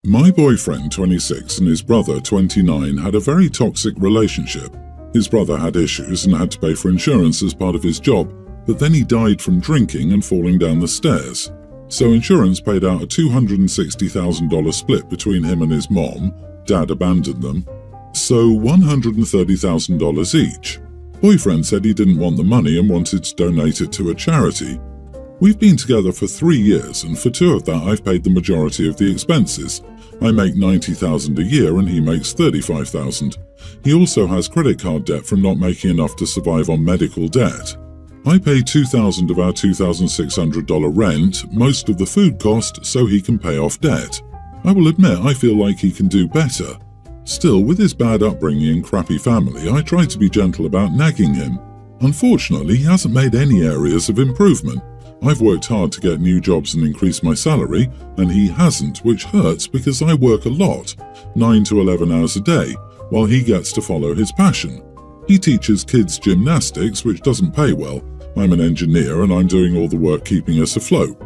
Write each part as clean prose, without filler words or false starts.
My boyfriend, 26, and his brother, 29, had a very toxic relationship. His brother had issues and had to pay for insurance as part of his job, but then he died from drinking and falling down the stairs. So insurance paid out a $260,000 split between him and his mom. Dad abandoned them. So $130,000 each. Boyfriend said he didn't want the money and wanted to donate it to a charity. We've been together for 3 years, and for 2 of that I've paid the majority of the expenses. I make $90,000 a year and he makes $35,000. He also has credit card debt from not making enough to survive on medical debt. I pay $2,000 of our $2,600 rent, most of the food cost, so he can pay off debt. I will admit I feel like he can do better. Still, with his bad upbringing and crappy family, I try to be gentle about nagging him. Unfortunately, he hasn't made any areas of improvement. I've worked hard to get new jobs and increase my salary, and he hasn't, which hurts because I work a lot, 9 to 11 hours a day, while he gets to follow his passion. He teaches kids gymnastics, which doesn't pay well. I'm an engineer and I'm doing all the work keeping us afloat.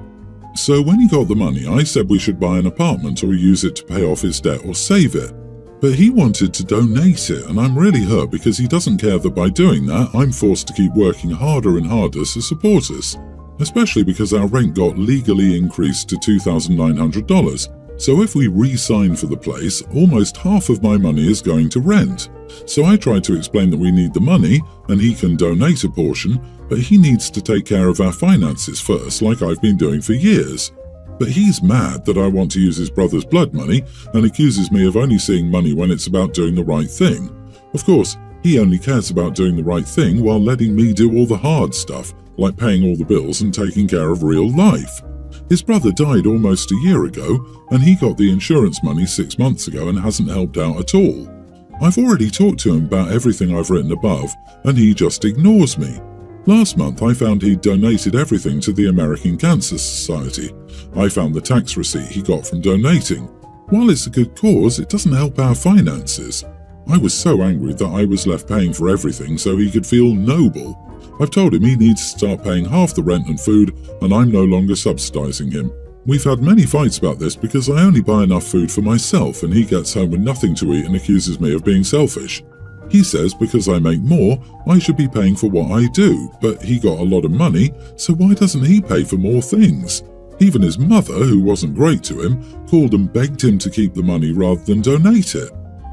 So when he got the money, I said we should buy an apartment or use it to pay off his debt or save it. But he wanted to donate it, and I'm really hurt because he doesn't care that by doing that, I'm forced to keep working harder and harder to support us. Especially because our rent got legally increased to $2,900. So if we re-sign for the place, almost half of my money is going to rent. So I tried to explain that we need the money and he can donate a portion, but he needs to take care of our finances first, like I've been doing for years. But he's mad that I want to use his brother's blood money and accuses me of only seeing money when it's about doing the right thing. Of course, he only cares about doing the right thing while letting me do all the hard stuff, like paying all the bills and taking care of real life. His brother died almost a year ago, and he got the insurance money 6 months ago and hasn't helped out at all. I've already talked to him about everything I've written above, and he just ignores me. Last month I found he'd donated everything to the American Cancer Society. I found the tax receipt he got from donating. While it's a good cause, it doesn't help our finances. I was so angry that I was left paying for everything so he could feel noble. I've told him he needs to start paying half the rent and food, and I'm no longer subsidizing him. We've had many fights about this because I only buy enough food for myself and he gets home with nothing to eat and accuses me of being selfish. He says because I make more, I should be paying for what I do, but he got a lot of money, so why doesn't he pay for more things? Even his mother, who wasn't great to him, called and begged him to keep the money rather than donate it.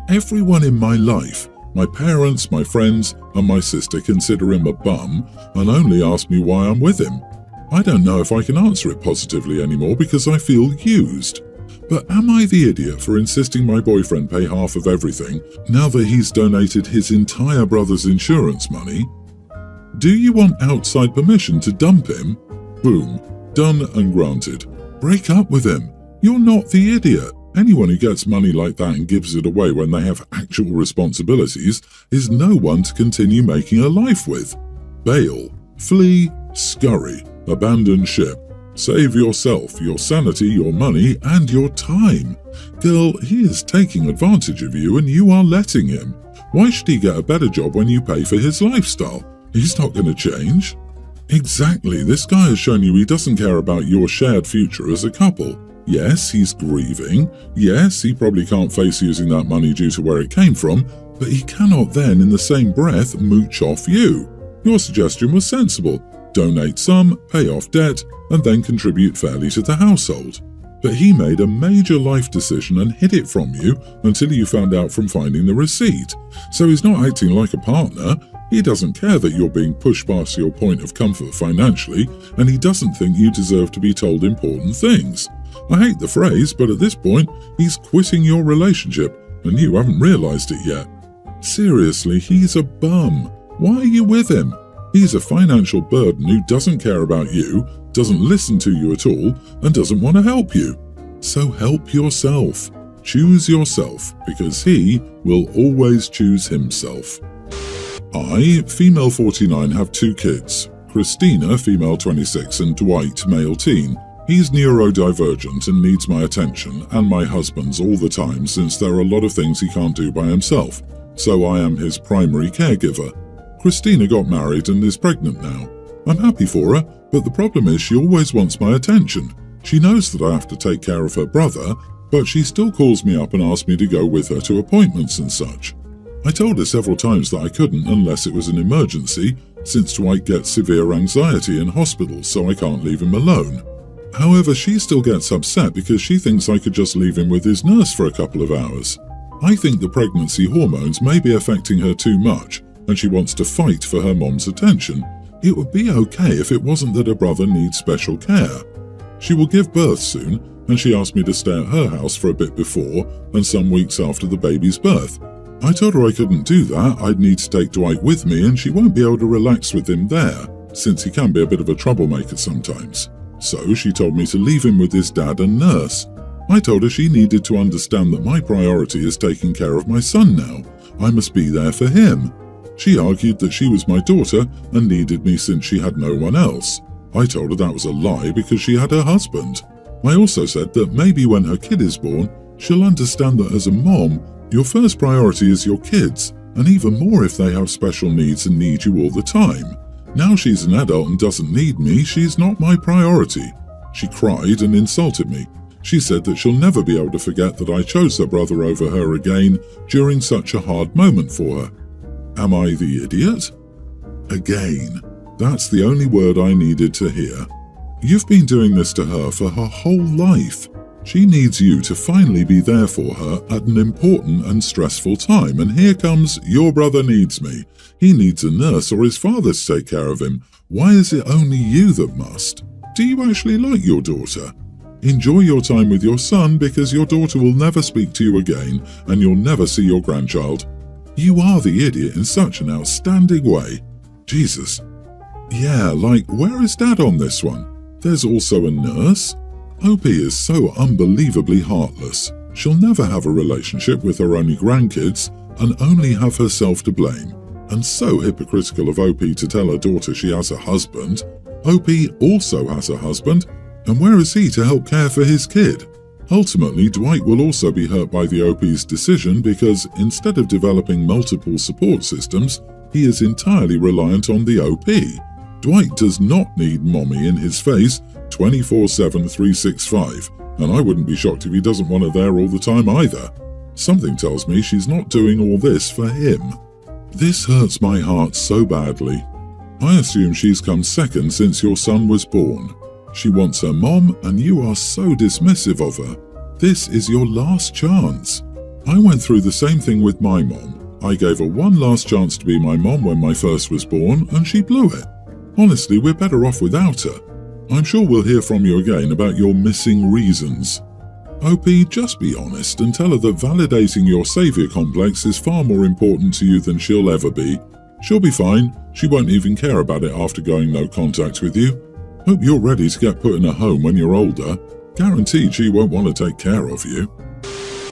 Everyone in my life, my parents, my friends, and my sister consider him a bum and only ask me why I'm with him. I don't know if I can answer it positively anymore because I feel used. But am I the idiot for insisting my boyfriend pay half of everything now that he's donated his entire brother's insurance money? Do you want outside permission to dump him? Boom. Done and granted. Break up with him. You're not the idiot. Anyone who gets money like that and gives it away when they have actual responsibilities is no one to continue making a life with. Bail. Flee. Scurry. Abandon ship. Save yourself, your sanity, your money, and your time. Girl, he is taking advantage of you and you are letting him. Why should he get a better job when you pay for his lifestyle? He's not going to change. Exactly, this guy has shown you he doesn't care about your shared future as a couple. Yes, he's grieving. Yes, he probably can't face using that money due to where it came from, but he cannot then in the same breath mooch off you. Your suggestion was sensible. Donate some, pay off debt, and then contribute fairly to the household. But he made a major life decision and hid it from you until you found out from finding the receipt. So he's not acting like a partner. He doesn't care that you're being pushed past your point of comfort financially, and he doesn't think you deserve to be told important things. I hate the phrase, but at this point, he's quitting your relationship, and you haven't realized it yet. Seriously, he's a bum. Why are you with him? He's a financial burden who doesn't care about you, doesn't listen to you at all, and doesn't want to help you. So help yourself. Choose yourself, because he will always choose himself. I, female 49, have 2 kids. Christina, female 26, and Dwight, male teen. He's neurodivergent and needs my attention and my husband's all the time since there are a lot of things he can't do by himself. So I am his primary caregiver. Christina got married and is pregnant now. I'm happy for her, but the problem is she always wants my attention. She knows that I have to take care of her brother, but she still calls me up and asks me to go with her to appointments and such. I told her several times that I couldn't unless it was an emergency, since Dwight gets severe anxiety in hospital, so I can't leave him alone. However, she still gets upset because she thinks I could just leave him with his nurse for a couple of hours. I think the pregnancy hormones may be affecting her too much, and she wants to fight for her mom's attention. It would be okay if it wasn't that her brother needs special care. She will give birth soon, and she asked me to stay at her house for a bit before and some weeks after the baby's birth. I told her I couldn't do that, I'd need to take Dwight with me and she won't be able to relax with him there, since he can be a bit of a troublemaker sometimes. So she told me to leave him with his dad and nurse. I told her she needed to understand that my priority is taking care of my son now. I must be there for him. She argued that she was my daughter and needed me since she had no one else. I told her that was a lie because she had her husband. I also said that maybe when her kid is born, she'll understand that as a mom, your first priority is your kids, and even more if they have special needs and need you all the time. Now she's an adult and doesn't need me, she's not my priority. She cried and insulted me. She said that she'll never be able to forget that I chose her brother over her again during such a hard moment for her. Am I the idiot? Again, that's the only word I needed to hear. You've been doing this to her for her whole life. She needs you to finally be there for her at an important and stressful time, and here comes, your brother needs me. He needs a nurse or his father to take care of him. Why is it only you that must? Do you actually like your daughter? Enjoy your time with your son because your daughter will never speak to you again and you'll never see your grandchild. You are the idiot in such an outstanding way. Jesus. Yeah, like, where is Dad on this one? There's also a nurse? OP is so unbelievably heartless. She'll never have a relationship with her only grandkids and only have herself to blame. And so hypocritical of OP to tell her daughter she has a husband. OP also has a husband, and where is he to help care for his kid? Ultimately, Dwight will also be hurt by the OP's decision because instead of developing multiple support systems, he is entirely reliant on the OP. Dwight does not need mommy in his face 24/7, 365, and I wouldn't be shocked if he doesn't want her there all the time either. Something tells me she's not doing all this for him. This hurts my heart so badly. I assume she's come second since your son was born. She wants her mom, and you are so dismissive of her. This is your last chance. I went through the same thing with my mom. I gave her one last chance to be my mom when my first was born, and she blew it. Honestly, we're better off without her. I'm sure we'll hear from you again about your missing reasons. OP, just be honest and tell her that validating your savior complex is far more important to you than she'll ever be. She'll be fine. She won't even care about it after going no contact with you. Hope you're ready to get put in a home when you're older. Guaranteed she won't want to take care of you.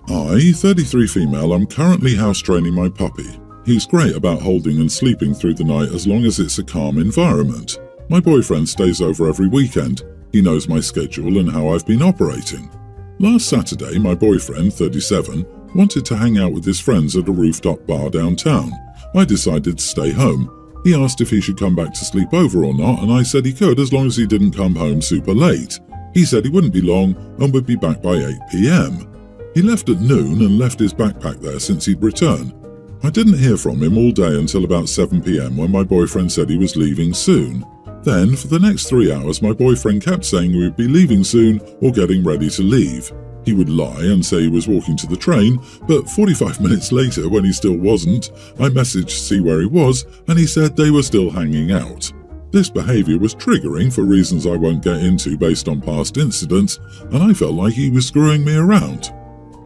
I, 33 female, am currently house training my puppy. He's great about holding and sleeping through the night as long as it's a calm environment. My boyfriend stays over every weekend. He knows my schedule and how I've been operating. Last Saturday, my boyfriend, 37, wanted to hang out with his friends at a rooftop bar downtown. I decided to stay home. He asked if he should come back to sleep over or not, and I said he could as long as he didn't come home super late. He said he wouldn't be long and would be back by 8 p.m. He left at noon and left his backpack there since he'd return. I didn't hear from him all day until about 7 p.m. when my boyfriend said he was leaving soon. Then, for the next 3 hours, my boyfriend kept saying he would be leaving soon or getting ready to leave. He would lie and say he was walking to the train, but 45 minutes later, when he still wasn't, I messaged to see where he was, and he said they were still hanging out. This behaviour was triggering for reasons I won't get into based on past incidents, and I felt like he was screwing me around.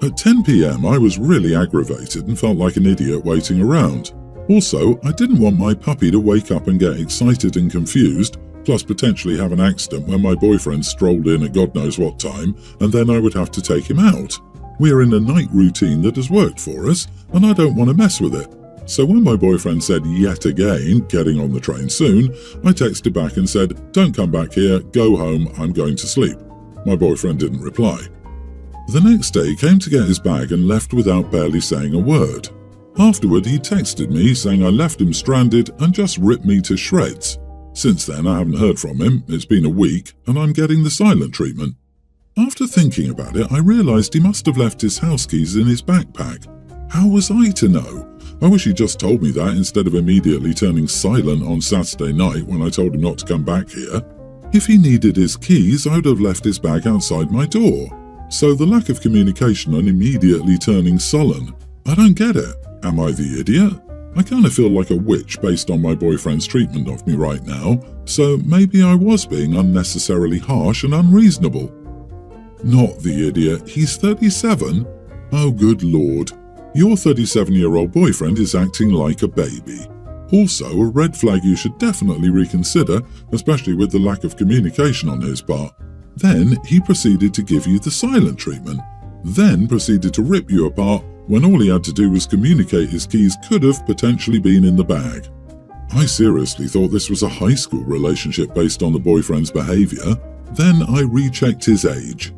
At 10 p.m, I was really aggravated and felt like an idiot waiting around. Also, I didn't want my puppy to wake up and get excited and confused, plus potentially have an accident when my boyfriend strolled in at God knows what time, and then I would have to take him out. We're in a night routine that has worked for us, and I don't want to mess with it. So when my boyfriend said yet again, getting on the train soon, I texted back and said, don't come back here, go home, I'm going to sleep. My boyfriend didn't reply. The next day came to get his bag and left without barely saying a word. Afterward, he texted me saying I left him stranded and just ripped me to shreds. Since then, I haven't heard from him, it's been a week, and I'm getting the silent treatment. After thinking about it, I realised he must have left his house keys in his backpack. How was I to know? I wish he'd just told me that instead of immediately turning silent on Saturday night when I told him not to come back here. If he needed his keys, I would have left his bag outside my door. So the lack of communication and immediately turning sullen, I don't get it. Am I the idiot? I kind of feel like a witch based on my boyfriend's treatment of me right now, so maybe I was being unnecessarily harsh and unreasonable. Not the idiot, he's 37? Oh good lord. Your 37-year-old boyfriend is acting like a baby. Also, a red flag you should definitely reconsider, especially with the lack of communication on his part. Then he proceeded to give you the silent treatment, then proceeded to rip you apart when all he had to do was communicate his keys could have potentially been in the bag. I seriously thought this was a high school relationship based on the boyfriend's behaviour. Then I rechecked his age.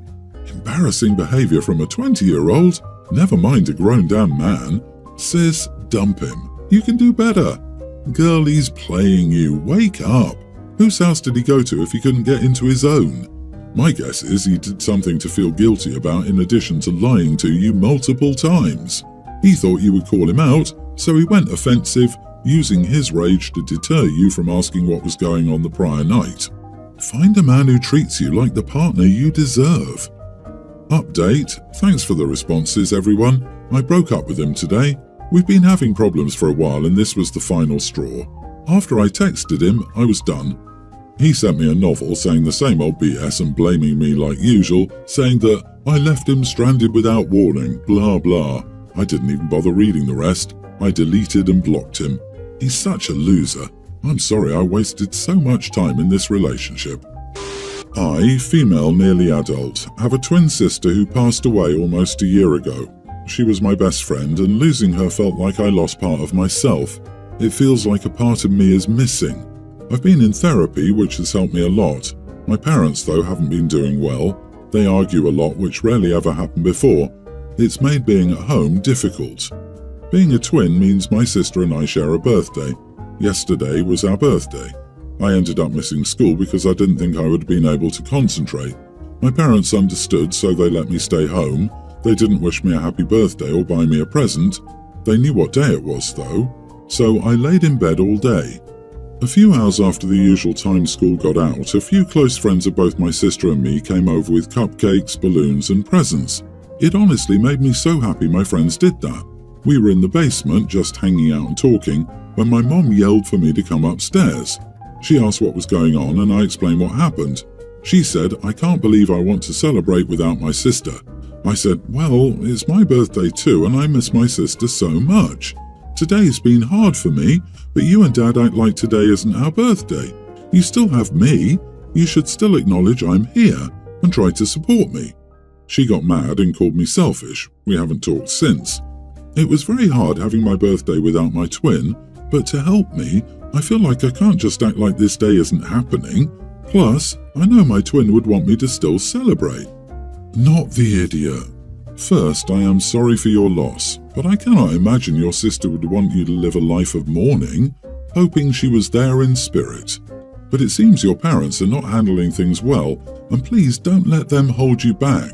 Embarrassing behaviour from a 20-year-old, never mind a grown-down man. Sis, dump him. You can do better. Girl, he's playing you. Wake up. Whose house did he go to if he couldn't get into his own? My guess is he did something to feel guilty about in addition to lying to you multiple times. He thought you would call him out, so he went offensive, using his rage to deter you from asking what was going on the prior night. Find a man who treats you like the partner you deserve. Update. Thanks for the responses, everyone. I broke up with him today. We've been having problems for a while and this was the final straw. After I texted him, I was done. He sent me a novel saying the same old BS and blaming me like usual, saying that I left him stranded without warning, blah blah. I didn't even bother reading the rest. I deleted and blocked him. He's such a loser. I'm sorry I wasted so much time in this relationship. I, female nearly adult, have a twin sister who passed away almost a year ago. She was my best friend and losing her felt like I lost part of myself. It feels like a part of me is missing. I've been in therapy, which has helped me a lot. My parents, though, haven't been doing well. They argue a lot, which rarely ever happened before. It's made being at home difficult. Being a twin means my sister and I share a birthday. Yesterday was our birthday. I ended up missing school because I didn't think I would have been able to concentrate. My parents understood, so they let me stay home. They didn't wish me a happy birthday or buy me a present. They knew what day it was, though. So I laid in bed all day. A few hours after the usual time school got out, a few close friends of both my sister and me came over with cupcakes, balloons and presents. It honestly made me so happy my friends did that. We were in the basement, just hanging out and talking, when my mom yelled for me to come upstairs. She asked what was going on and I explained what happened. She said, I can't believe I want to celebrate without my sister. I said, well, it's my birthday too and I miss my sister so much. Today's been hard for me, but you and Dad act like today isn't our birthday. You still have me. You should still acknowledge I'm here and try to support me. She got mad and called me selfish. We haven't talked since. It was very hard having my birthday without my twin, but to help me, I feel like I can't just act like this day isn't happening. Plus, I know my twin would want me to still celebrate. Not the idiot. First, I am sorry for your loss, but I cannot imagine your sister would want you to live a life of mourning, hoping she was there in spirit. But it seems your parents are not handling things well, and please don't let them hold you back.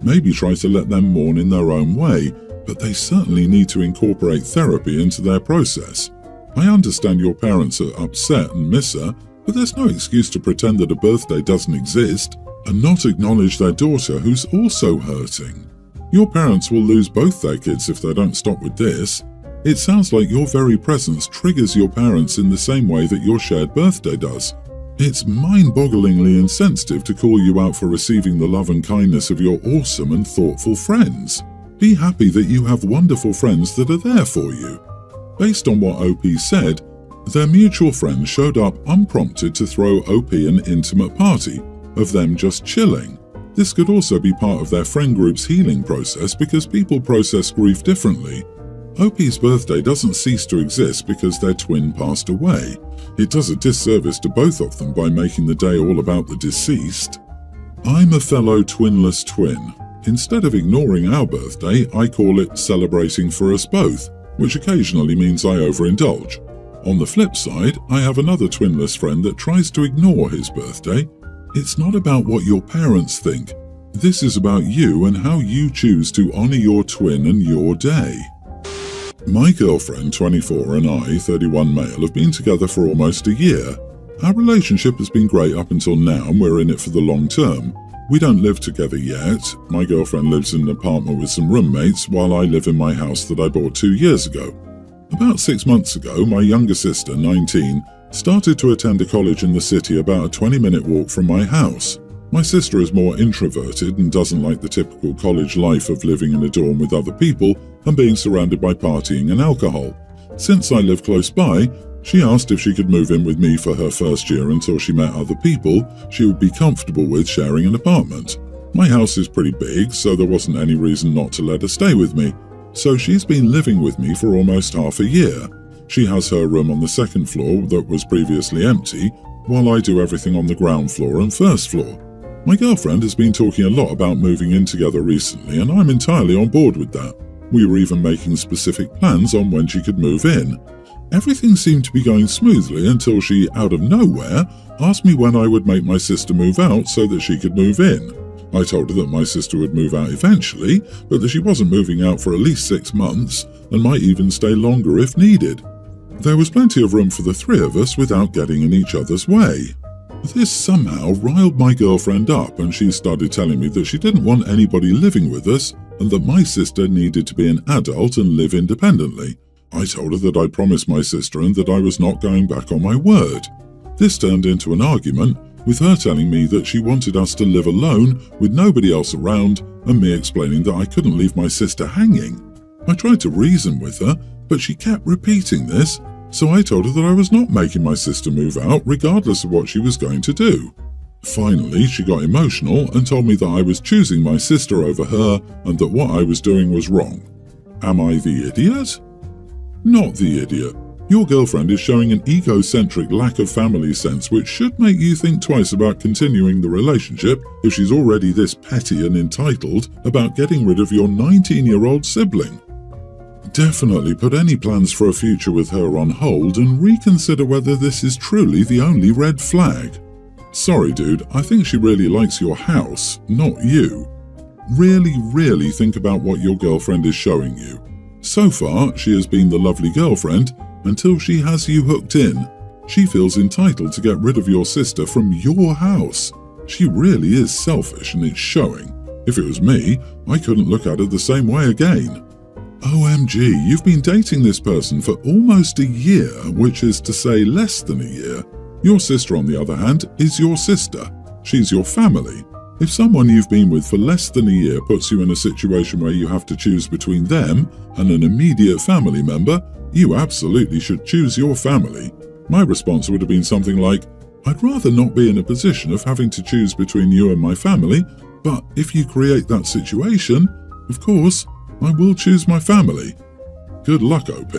Maybe try to let them mourn in their own way, but they certainly need to incorporate therapy into their process. I understand your parents are upset and miss her, but there's no excuse to pretend that a birthday doesn't exist and not acknowledge their daughter who's also hurting. Your parents will lose both their kids if they don't stop with this. It sounds like your very presence triggers your parents in the same way that your shared birthday does. It's mind-bogglingly insensitive to call you out for receiving the love and kindness of your awesome and thoughtful friends. Be happy that you have wonderful friends that are there for you. Based on what OP said, their mutual friend showed up unprompted to throw OP an intimate party of them just chilling. This could also be part of their friend group's healing process because people process grief differently. OP's birthday doesn't cease to exist because their twin passed away. It does a disservice to both of them by making the day all about the deceased. I'm a fellow twinless twin. Instead of ignoring our birthday, I call it celebrating for us both, which occasionally means I overindulge. On the flip side, I have another twinless friend that tries to ignore his birthday. It's not about what your parents think. This is about you and how you choose to honor your twin and your day. My girlfriend, 24, and I, 31 male, have been together for almost a year. Our relationship has been great up until now, and we're in it for the long term. We don't live together yet. My girlfriend lives in an apartment with some roommates, while I live in my house that I bought 2 years ago. About 6 months ago, my younger sister, 19, started to attend a college in the city about a 20-minute walk from my house. My sister is more introverted and doesn't like the typical college life of living in a dorm with other people and being surrounded by partying and alcohol. Since I live close by, she asked if she could move in with me for her first year until she met other people she would be comfortable with sharing an apartment. My house is pretty big, so there wasn't any reason not to let her stay with me. So she's been living with me for almost half a year. She has her room on the second floor that was previously empty, while I do everything on the ground floor and first floor. My girlfriend has been talking a lot about moving in together recently, and I'm entirely on board with that. We were even making specific plans on when she could move in. Everything seemed to be going smoothly until she, out of nowhere, asked me when I would make my sister move out so that she could move in. I told her that my sister would move out eventually, but that she wasn't moving out for at least 6 months and might even stay longer if needed. There was plenty of room for the three of us without getting in each other's way. This somehow riled my girlfriend up, and she started telling me that she didn't want anybody living with us and that my sister needed to be an adult and live independently. I told her that I'd promised my sister and that I was not going back on my word. This turned into an argument, with her telling me that she wanted us to live alone with nobody else around and me explaining that I couldn't leave my sister hanging. I tried to reason with her, but she kept repeating this, so I told her that I was not making my sister move out regardless of what she was going to do. Finally, she got emotional and told me that I was choosing my sister over her and that what I was doing was wrong. Am I the idiot? Not the idiot. Your girlfriend is showing an egocentric lack of family sense which should make you think twice about continuing the relationship if she's already this petty and entitled about getting rid of your 19-year-old sibling. Definitely put any plans for a future with her on hold and reconsider whether this is truly the only red flag. Sorry dude, I think she really likes your house, not you. Really think about what your girlfriend is showing you. So far, she has been the lovely girlfriend until she has you hooked in. She feels entitled to get rid of your sister from your house. She really is selfish and it's showing. If it was me, I couldn't look at her the same way again. OMG, you've been dating this person for almost a year, which is to say less than a year. Your sister, on the other hand, is your sister. She's your family. If someone you've been with for less than a year puts you in a situation where you have to choose between them and an immediate family member, you absolutely should choose your family. My response would have been something like, I'd rather not be in a position of having to choose between you and my family, but if you create that situation, of course, I will choose my family. Good luck, OP.